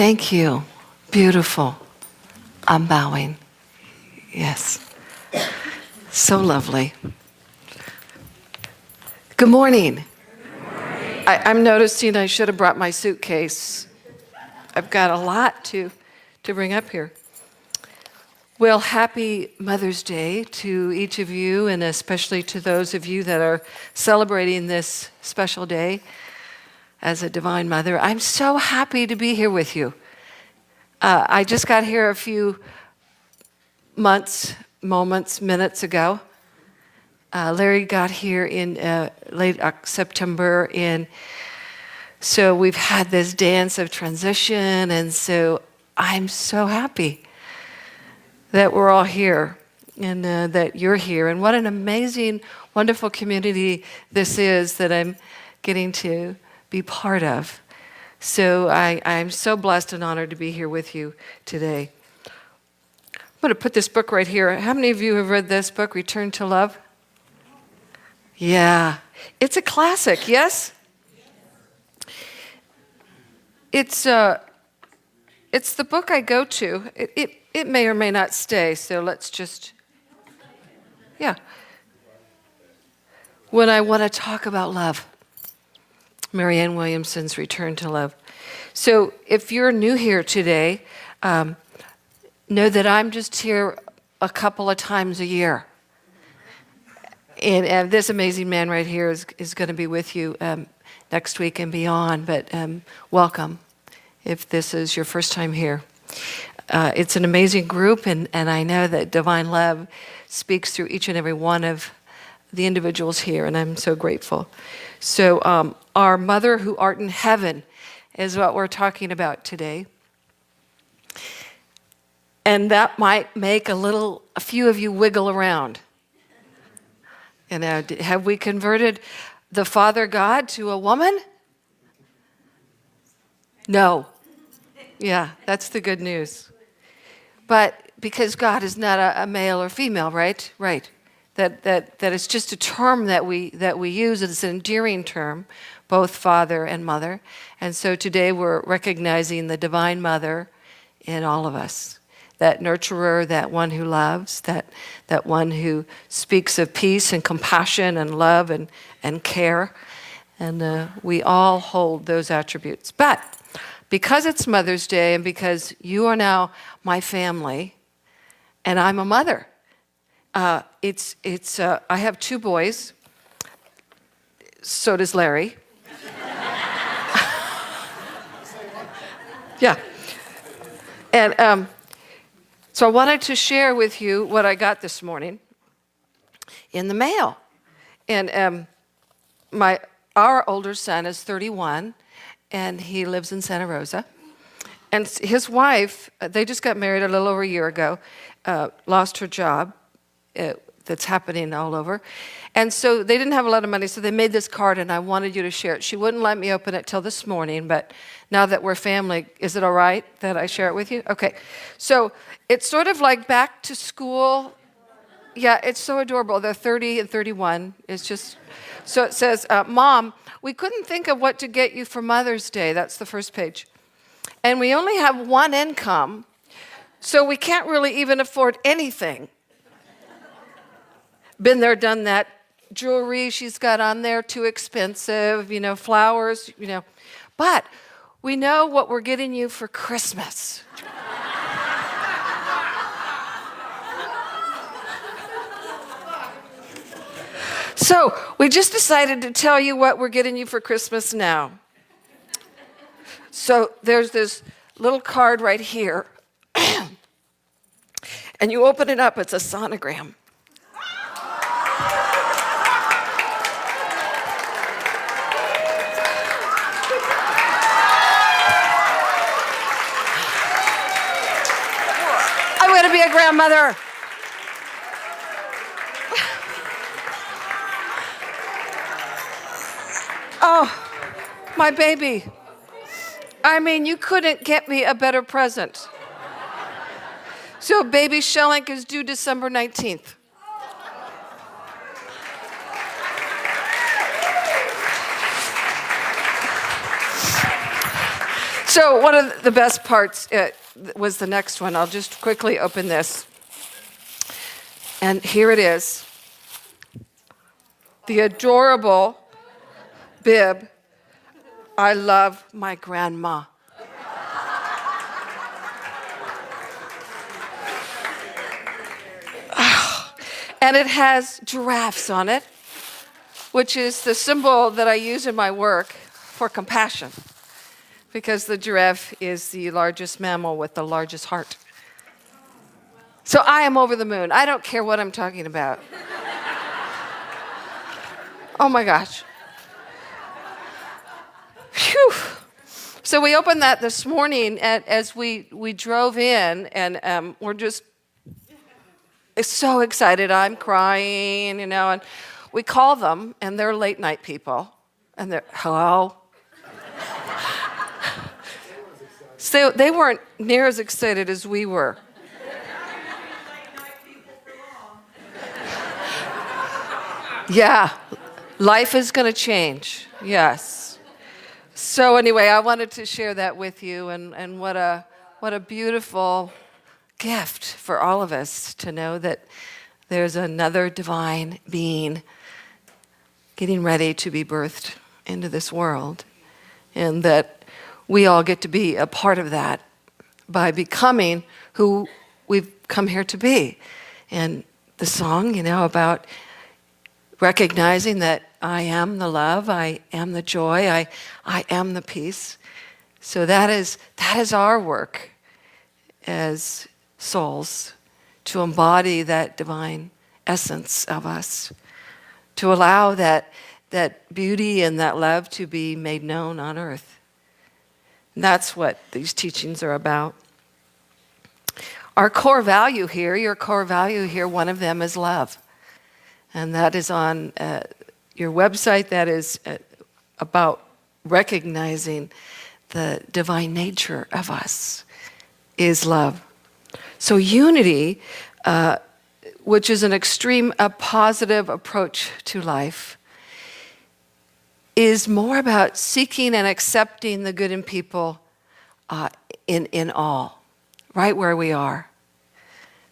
Thank you. Beautiful. I'm bowing. Yes. So lovely. Good morning. I'm noticing I should have brought my suitcase. I've got a lot to bring up here. Well, happy Mother's Day to each of you, and especially to those of you that are celebrating this special day as a Divine Mother. I'm so happy to be here with you. I just got here a few minutes ago. Larry got here in late September, and so we've had this dance of transition, and so I'm so happy that we're all here and that you're here. And what an amazing, wonderful community this is that I'm getting to be part of. So I'm so blessed and honored to be here with you today. I'm going to put this book right here. How many of you have read this book, Return to Love? Yeah, it's a classic, yes? It's the book I go to. It may or may not stay, so let's just, yeah. When I want to talk about love, Marianne Williamson's Return to Love. So if you're new here today, know that I'm just here a couple of times a year. And this amazing man right here is going to be with you next week and beyond, but welcome if this is your first time here. It's an amazing group, and I know that Divine Love speaks through each and every one of the individuals here, and I'm so grateful. So our Mother who art in heaven is what we're talking about today. And that might make a few of you wiggle around. You know, have we converted the Father God to a woman? No. Yeah, that's the good news. But because God is not a male or female, right? Right. That it's just a term that we use. It's an endearing term, both father and mother. And so today we're recognizing the Divine Mother in all of us. That nurturer, that one who loves, that one who speaks of peace and compassion and love and care. And we all hold those attributes. But because it's Mother's Day and because you are now my family and I'm a mother, I have 2 boys. So does Larry. Yeah. And so I wanted to share with you what I got this morning in the mail. And our older son is 31, and he lives in Santa Rosa. And his wife, they just got married a little over a year ago, lost her job. That's happening all over. And so they didn't have a lot of money, so they made this card, and I wanted you to share it. She wouldn't let me open it till this morning, but now that we're family, is it all right that I share it with you? Okay. So it's sort of like back to school. Yeah, it's so adorable. They're 30 and 31. It's just, so it says, Mom, we couldn't think of what to get you for Mother's Day. That's the first page. And we only have one income, so we can't really even afford anything. Been there, done that. Jewelry she's got on there, too expensive, flowers, But we know what we're getting you for Christmas. So we just decided to tell you what we're getting you for Christmas now. So there's this little card right here. And you open it up, it's a sonogram. I'm going to be a grandmother. Oh, my baby. I mean, you couldn't get me a better present. So baby Schellink is due December 19th. So one of the best parts was the next one. I'll just quickly open this. And here it is. The adorable bib, I love my grandma. And it has giraffes on it, which is the symbol that I use in my work for compassion, because the giraffe is the largest mammal with the largest heart. So I am over the moon. I don't care what I'm talking about. Oh my gosh. Phew. So we opened that this morning as we drove in, and we're just so excited. I'm crying, and we call them, and they're late night people, and they're, hello? So they weren't near as excited as we were. Yeah, life is going to change, yes. So anyway, I wanted to share that with you, and what a beautiful gift for all of us to know that there's another divine being getting ready to be birthed into this world, and that we all get to be a part of that by becoming who we've come here to be. And the song, about recognizing that I am the love, I am the joy, I am the peace. So that is our work as souls, to embody that divine essence of us, to allow that beauty and that love to be made known on earth. And that's what these teachings are about. Our core value here, your core value here, one of them is love. And that is on your website. That is about recognizing the divine nature of us is love. So unity, which is an extreme, a positive approach to life, is more about seeking and accepting the good in people in all, right where we are.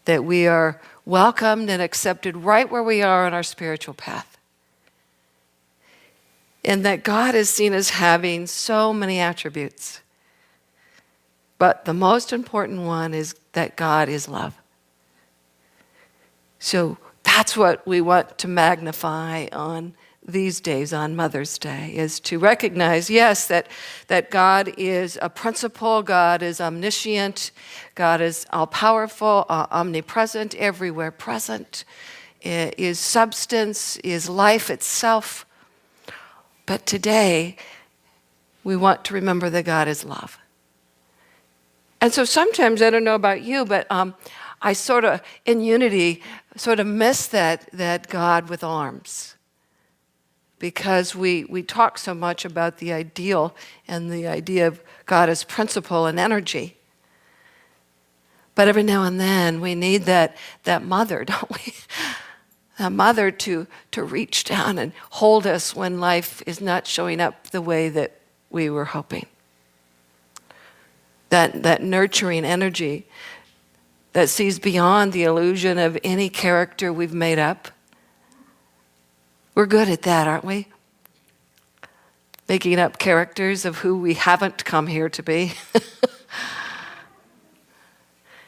That we are welcomed and accepted right where we are on our spiritual path. And that God is seen as having so many attributes. But the most important one is that God is love. So that's what we want to magnify on these days, on Mother's Day, is to recognize, yes, that God is a principle, God is omniscient, God is all-powerful, omnipresent, everywhere present, is substance, is life itself. But today, we want to remember that God is love. And so sometimes, I don't know about you, but I sort of, in unity, sort of miss that God with arms. Because we talk so much about the ideal and the idea of God as principle and energy. But every now and then we need that mother, don't we? That mother to reach down and hold us when life is not showing up the way that we were hoping. That nurturing energy that sees beyond the illusion of any character we've made up. We're good at that, aren't we? Making up characters of who we haven't come here to be.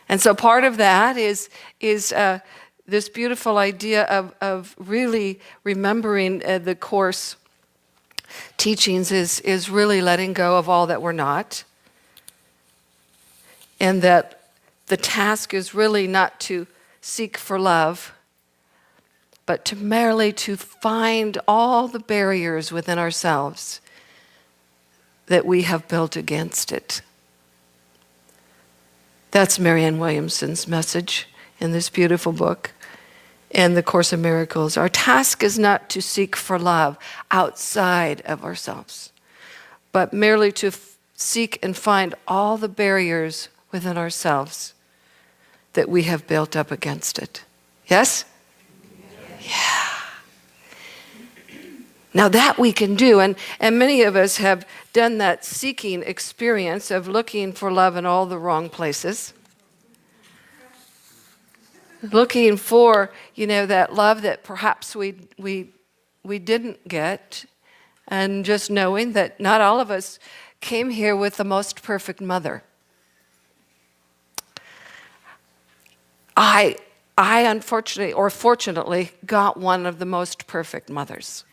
And so part of that is this beautiful idea of really remembering the Course teachings is really letting go of all that we're not. And that the task is really not to seek for love, but merely to find all the barriers within ourselves that we have built against it. That's Marianne Williamson's message in this beautiful book and the Course in Miracles. Our task is not to seek for love outside of ourselves, but merely to seek and find all the barriers within ourselves that we have built up against it. Yes? Yeah. Now that we can do, and many of us have done that seeking experience of looking for love in all the wrong places. Looking for, that love that perhaps we didn't get, and just knowing that not all of us came here with the most perfect mother. I unfortunately, or fortunately, got one of the most perfect mothers.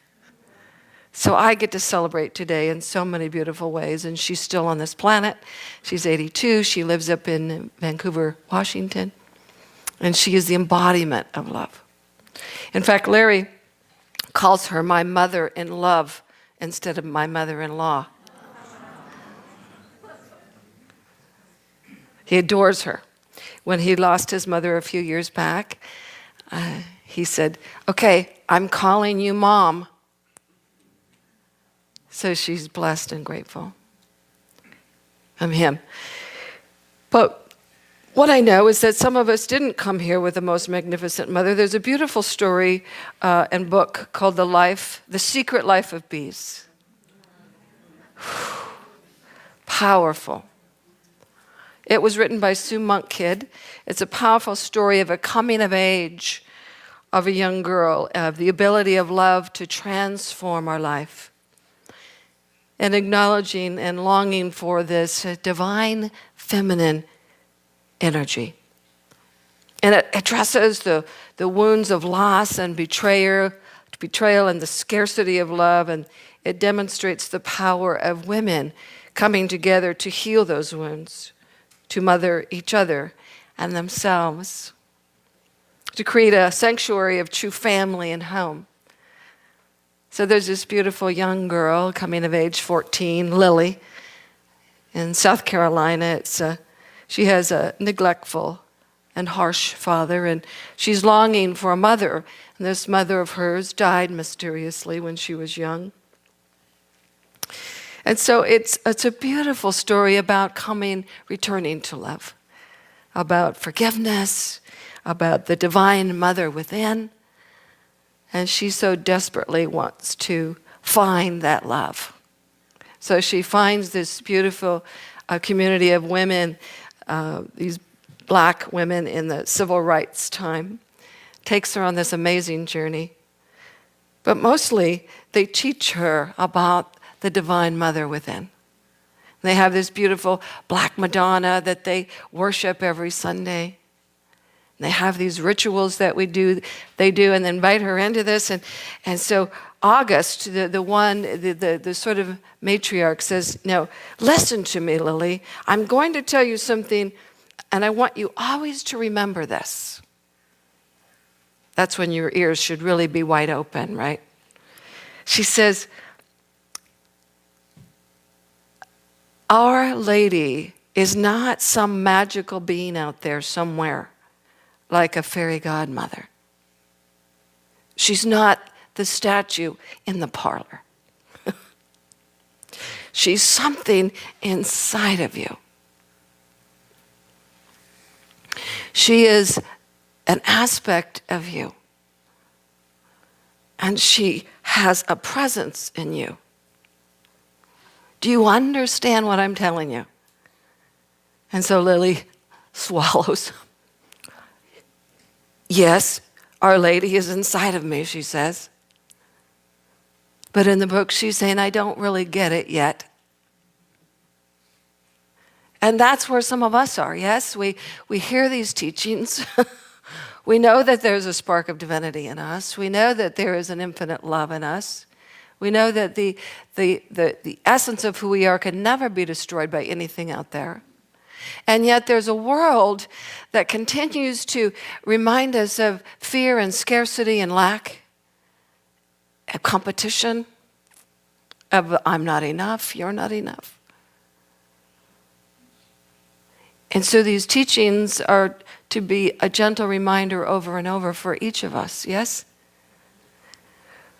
So I get to celebrate today in so many beautiful ways, and she's still on this planet. She's 82. She lives up in Vancouver, Washington, and she is the embodiment of love. In fact, Larry calls her my mother-in-love instead of my mother-in-law. He adores her. When he lost his mother a few years back, he said, "Okay, I'm calling you Mom." So she's blessed and grateful from him. But what I know is that some of us didn't come here with the most magnificent mother. There's a beautiful story and book called The Secret Life of Bees. Powerful. It was written by Sue Monk Kidd. It's a powerful story of a coming of age of a young girl, of the ability of love to transform our life, and acknowledging and longing for this divine feminine energy. And it addresses the wounds of loss and betrayal and the scarcity of love, and it demonstrates the power of women coming together to heal those wounds, to mother each other and themselves, to create a sanctuary of true family and home. So there's this beautiful young girl coming of age, 14, Lily, in South Carolina. She has a neglectful and harsh father, and she's longing for a mother. And this mother of hers died mysteriously when she was young. And so it's a beautiful story about returning to love, about forgiveness, about the divine mother within. And she so desperately wants to find that love. So she finds this beautiful community of women, these black women in the civil rights time, takes her on this amazing journey. But mostly, they teach her about the divine mother within. They have this beautiful black Madonna that they worship every Sunday. They have these rituals that they do, and they invite her into this. And so August, the sort of matriarch says, "No, listen to me, Lily. I'm going to tell you something, and I want you always to remember this." That's when your ears should really be wide open, right? She says, "Our Lady is not some magical being out there somewhere, like a fairy godmother. She's not the statue in the parlor. She's something inside of you. She is an aspect of you. And she has a presence in you. Do you understand what I'm telling you?" And so Lily swallows. "Yes, Our Lady is inside of me," she says. But in the book, she's saying, "I don't really get it yet." And that's where some of us are, yes? We hear these teachings. We know that there's a spark of divinity in us. We know that there is an infinite love in us. We know that the essence of who we are can never be destroyed by anything out there. And yet there's a world that continues to remind us of fear and scarcity and lack, of competition, of I'm not enough, you're not enough. And so these teachings are to be a gentle reminder over and over for each of us, yes?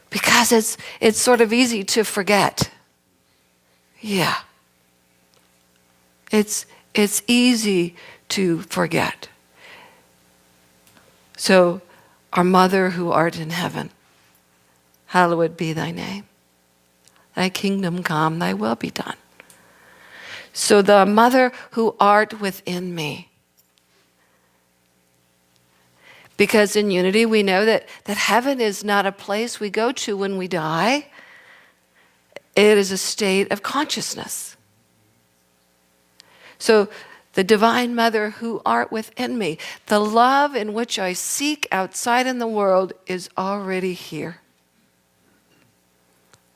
Because it's sort of easy to forget. Yeah. It's easy to forget. So, our Mother who art in heaven, hallowed be thy name. Thy kingdom come, thy will be done. So the mother who art within me. Because in unity we know that heaven is not a place we go to when we die. It is a state of consciousness. So the divine mother who art within me, the love in which I seek outside in the world is already here.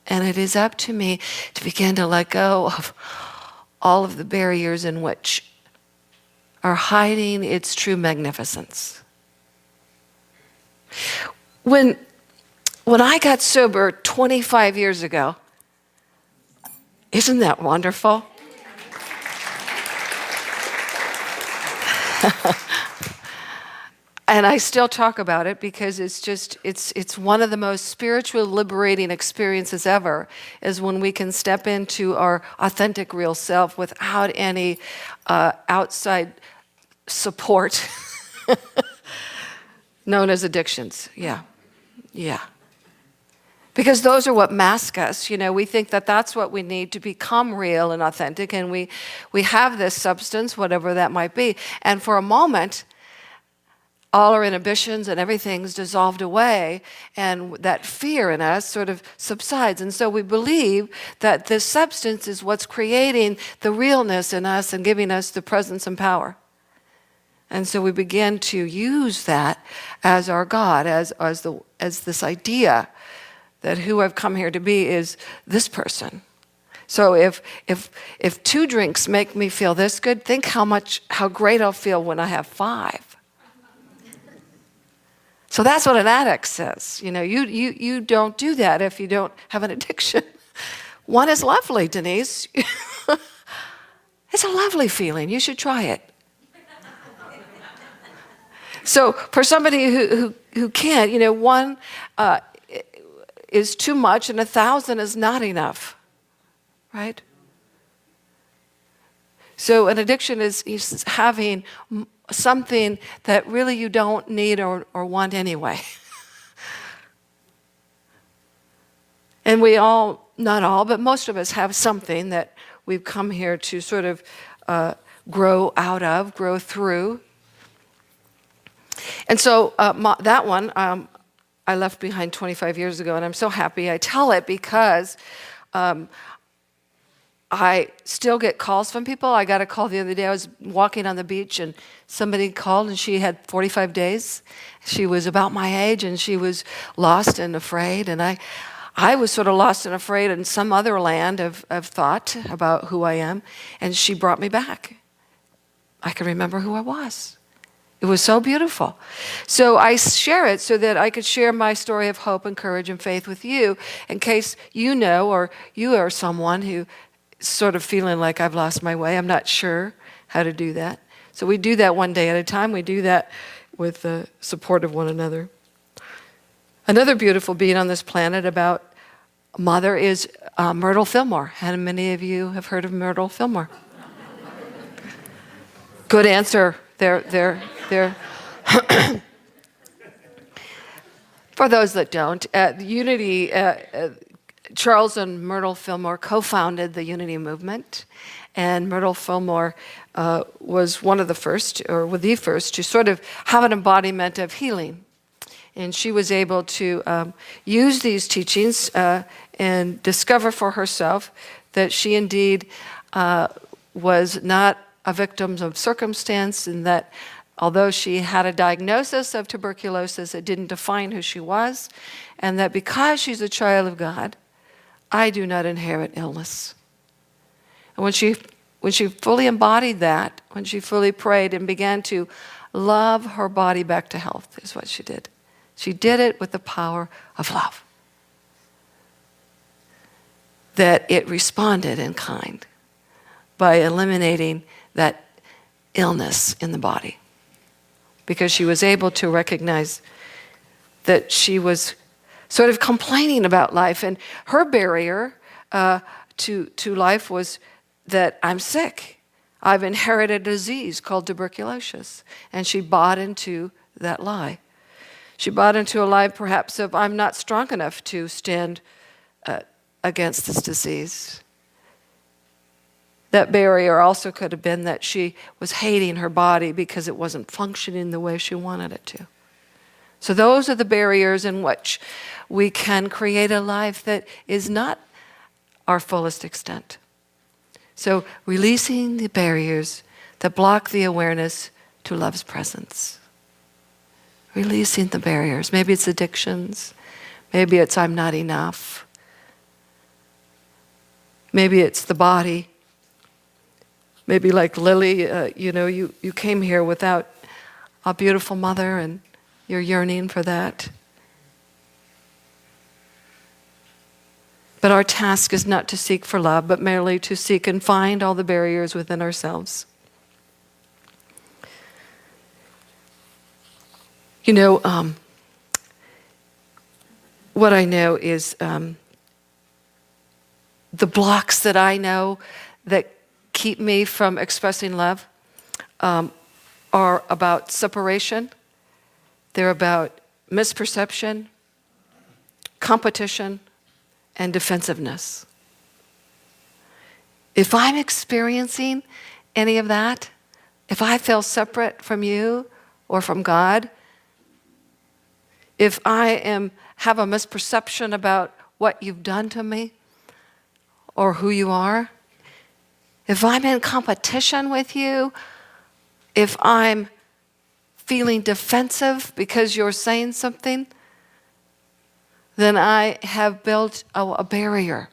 And it is up to me to begin to let go of all of the barriers in which are hiding its true magnificence. When I got sober 25 years ago, isn't that wonderful? And I still talk about it because it's one of the most spiritual liberating experiences ever, is when we can step into our authentic real self without any outside support known as addictions. Yeah. Because those are what mask us. We think that that's what we need to become real and authentic, and we have this substance, whatever that might be. And for a moment, all our inhibitions and everything's dissolved away, and that fear in us sort of subsides. And so we believe that this substance is what's creating the realness in us and giving us the presence and power. And so we begin to use that as our God, as this idea that who I've come here to be is this person. So if 2 drinks make me feel this good, think how great I'll feel when I have 5. So that's what an addict says. You don't do that if you don't have an addiction. 1 is lovely, Denise. It's a lovely feeling. You should try it. So for somebody who can't, 1 is too much and 1,000 is not enough, right? So an addiction is having something that really you don't need or want anyway. And we all, not all, but most of us have something that we've come here to sort of grow out of, grow through. And so that one I left behind 25 years ago, and I'm so happy I tell it because I still get calls from people. I got a call the other day. I was walking on the beach, and somebody called, and she had 45 days. She was about my age, and she was lost and afraid. And I was sort of lost and afraid in some other land of thought about who I am, and she brought me back. I could remember who I was. It was so beautiful. So I share it so that I could share my story of hope and courage and faith with you in case you know, or you are someone who sort of feeling like I've lost my way. I'm not sure how to do that. So we do that one day at a time. We do that with the support of one another. Another beautiful being on this planet about mother is Myrtle Fillmore. How many of you have heard of Myrtle Fillmore? Good answer. They're For those that don't, Unity, Charles and Myrtle Fillmore co-founded the Unity movement, and Myrtle Fillmore was one of the first, or the first, to sort of have an embodiment of healing. And she was able to use these teachings and discover for herself that she indeed was not a victim of circumstance, and that although she had a diagnosis of tuberculosis, it didn't define who she was, and that because she's a child of God, I do not inherit illness. And when she fully embodied that, when she fully prayed and began to love her body back to health, is what she did. She did it with the power of love. That it responded in kind by eliminating that illness in the body. Because she was able to recognize that she was sort of complaining about life. And her barrier to life was that I'm sick. I've inherited a disease called tuberculosis. And she bought into that lie. She bought into a lie perhaps of, I'm not strong enough to stand against this disease. That barrier also could have been that she was hating her body because it wasn't functioning the way she wanted it to. So those are the barriers in which we can create a life that is not our fullest extent. So releasing the barriers that block the awareness to love's presence. Releasing the barriers. Maybe it's addictions. Maybe it's I'm not enough. Maybe it's the body. Maybe like Lily, you came here without a beautiful mother and you're yearning for that. But our task is not to seek for love, but merely to seek and find all the barriers within ourselves. What I know is the blocks that I know that keep me from expressing love are about separation. They're about misperception, competition, and defensiveness. If I'm experiencing any of that, if I feel separate from you or from God, if I have a misperception about what you've done to me or who you are, if I'm in competition with you, if I'm feeling defensive because you're saying something, then I have built a barrier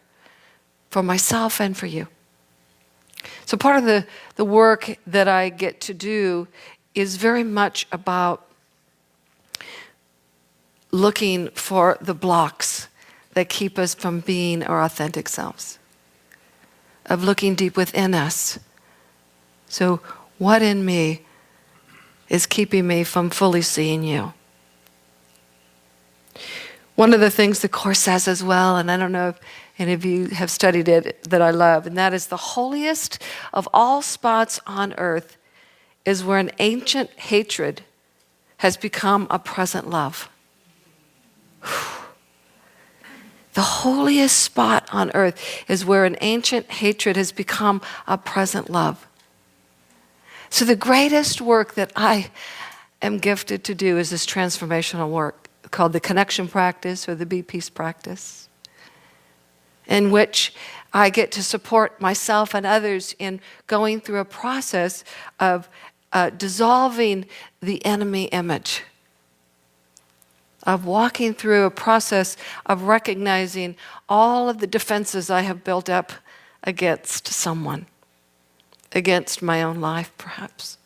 for myself and for you. So part of the work that I get to do is very much about looking for the blocks that keep us from being our authentic selves, of looking deep within us. So what in me is keeping me from fully seeing you? One of the things the Course says as well, and I don't know if any of you have studied it, that I love, and that is the holiest of all spots on earth is where an ancient hatred has become a present love. The holiest spot on earth is where an ancient hatred has become a present love. So the greatest work that I am gifted to do is this transformational work called the connection practice or the Be Peace practice, in which I get to support myself and others in going through a process of dissolving the enemy image, of walking through a process of recognizing all of the defenses I have built up against someone, against my own life perhaps.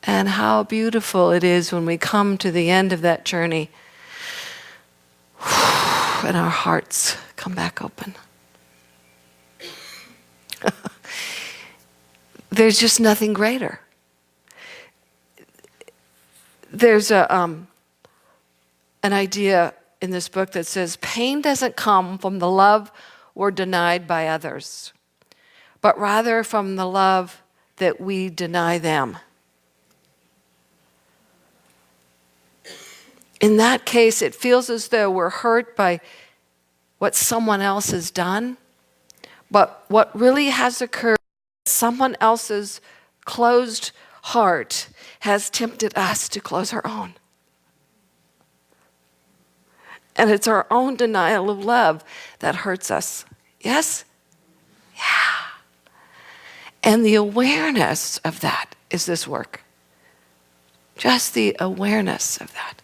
And how beautiful it is when we come to the end of that journey and our hearts come back open. There's just nothing greater. There's an idea in this book that says pain doesn't come from the love we're denied by others, but rather from the love that we deny them. In that case, it feels as though we're hurt by what someone else has done, but what really has occurred, someone else's closed heart has tempted us to close our own. And it's our own denial of love that hurts us. Yes? Yeah. And the awareness of that is this work. Just the awareness of that.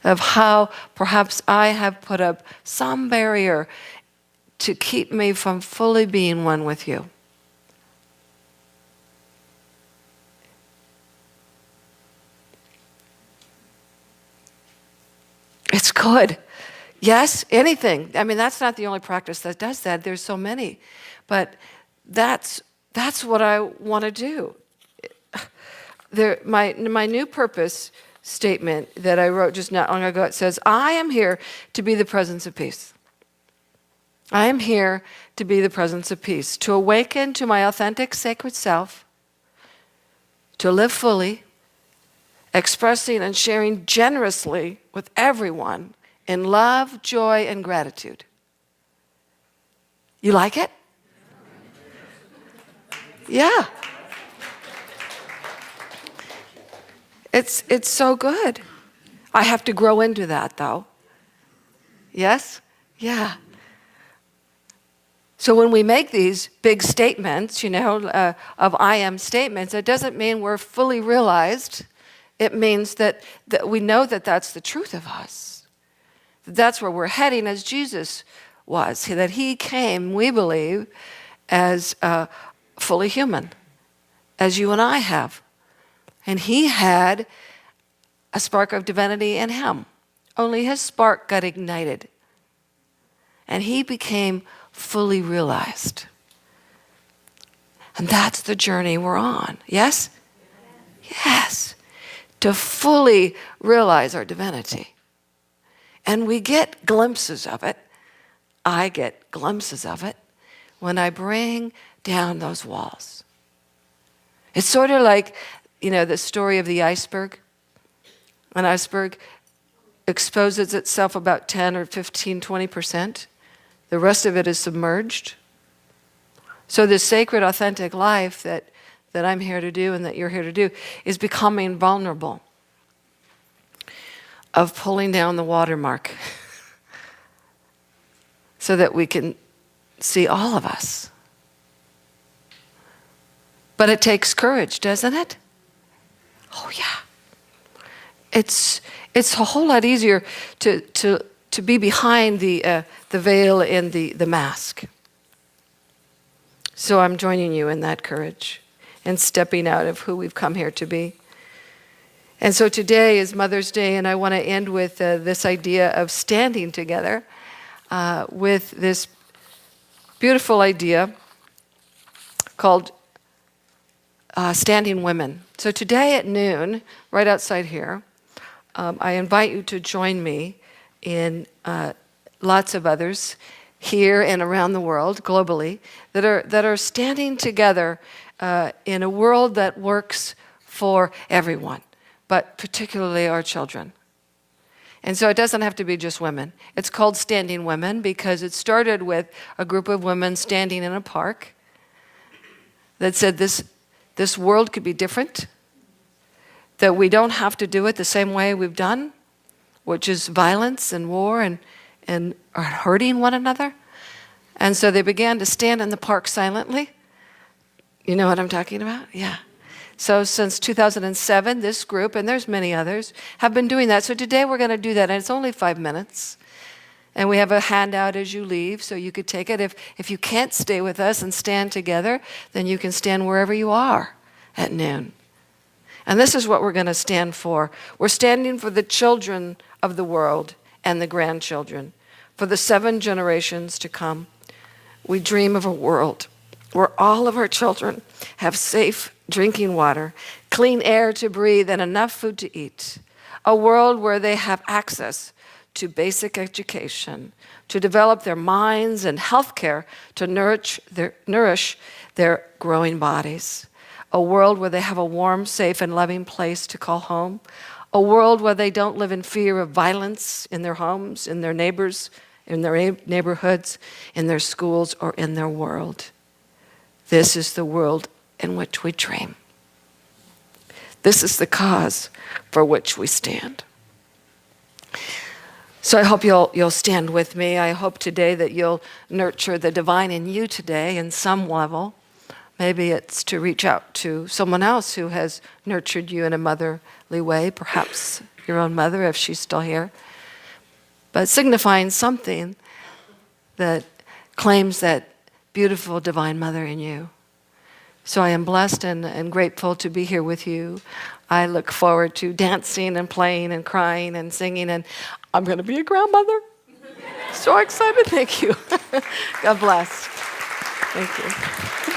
Of how perhaps I have put up some barrier to keep me from fully being one with you. It's good. Yes, anything. I mean, that's not the only practice that does that. There's so many. But that's what I want to do. My new purpose statement that I wrote just not long ago, it says, I am here to be the presence of peace. I am here to be the presence of peace, to awaken to my authentic sacred self, to live fully, expressing and sharing generously with everyone in love, joy, and gratitude. You like it? Yeah. It's so good. I have to grow into that, though. Yes? Yeah. So when we make these big statements, of I am statements, it doesn't mean we're fully realized. It means that we know that that's the truth of us. That's where we're heading as Jesus was, that he came, we believe, as fully human, as you and I have. And he had a spark of divinity in him. Only his spark got ignited. And he became fully realized. And that's the journey we're on. Yes? Yes. To fully realize our divinity. And we get glimpses of it. I get glimpses of it when I bring down those walls. It's sort of like, the story of the iceberg. An iceberg exposes itself about 10 or 15, 20%. The rest of it is submerged. So this sacred, authentic life that I'm here to do and that you're here to do is becoming vulnerable, of pulling down the watermark so that we can see all of us. But it takes courage, doesn't it? Oh, yeah. It's a whole lot easier to be behind the veil and the mask. So I'm joining you in that courage and stepping out of who we've come here to be. And so today is Mother's Day, and I want to end with this idea of standing together with this beautiful idea called Standing Women. So today at noon, right outside here, I invite you to join me in lots of others here and around the world, globally, that are standing together in a world that works for everyone, but particularly our children. And so it doesn't have to be just women. It's called Standing Women because it started with a group of women standing in a park that said this world could be different, that we don't have to do it the same way we've done, which is violence and war and hurting one another. And so they began to stand in the park silently. You know what I'm talking about? Yeah. So since 2007, this group, and there's many others, have been doing that. So today we're going to do that, and it's only 5 minutes. And we have a handout as you leave, so you could take it. If you can't stay with us and stand together, then you can stand wherever you are at noon. And this is what we're going to stand for. We're standing for the children of the world and the grandchildren, for the 7 generations to come. We dream of a world where all of our children have safe drinking water, clean air to breathe, and enough food to eat. A world where they have access to basic education, to develop their minds, and health care to nourish their growing bodies. A world where they have a warm, safe, and loving place to call home. A world where they don't live in fear of violence in their homes, in their neighbors, in their neighborhoods, in their schools, or in their world. This is the world in which we dream. This is the cause for which we stand. So I hope you'll stand with me. I hope today that you'll nurture the divine in you today in some level. Maybe it's to reach out to someone else who has nurtured you in a motherly way, perhaps your own mother if she's still here, but signifying something that claims that beautiful divine mother in you. So I am blessed and grateful to be here with you. I look forward to dancing and playing and crying and singing, and I'm going to be a grandmother. So excited. Thank you. God bless. Thank you.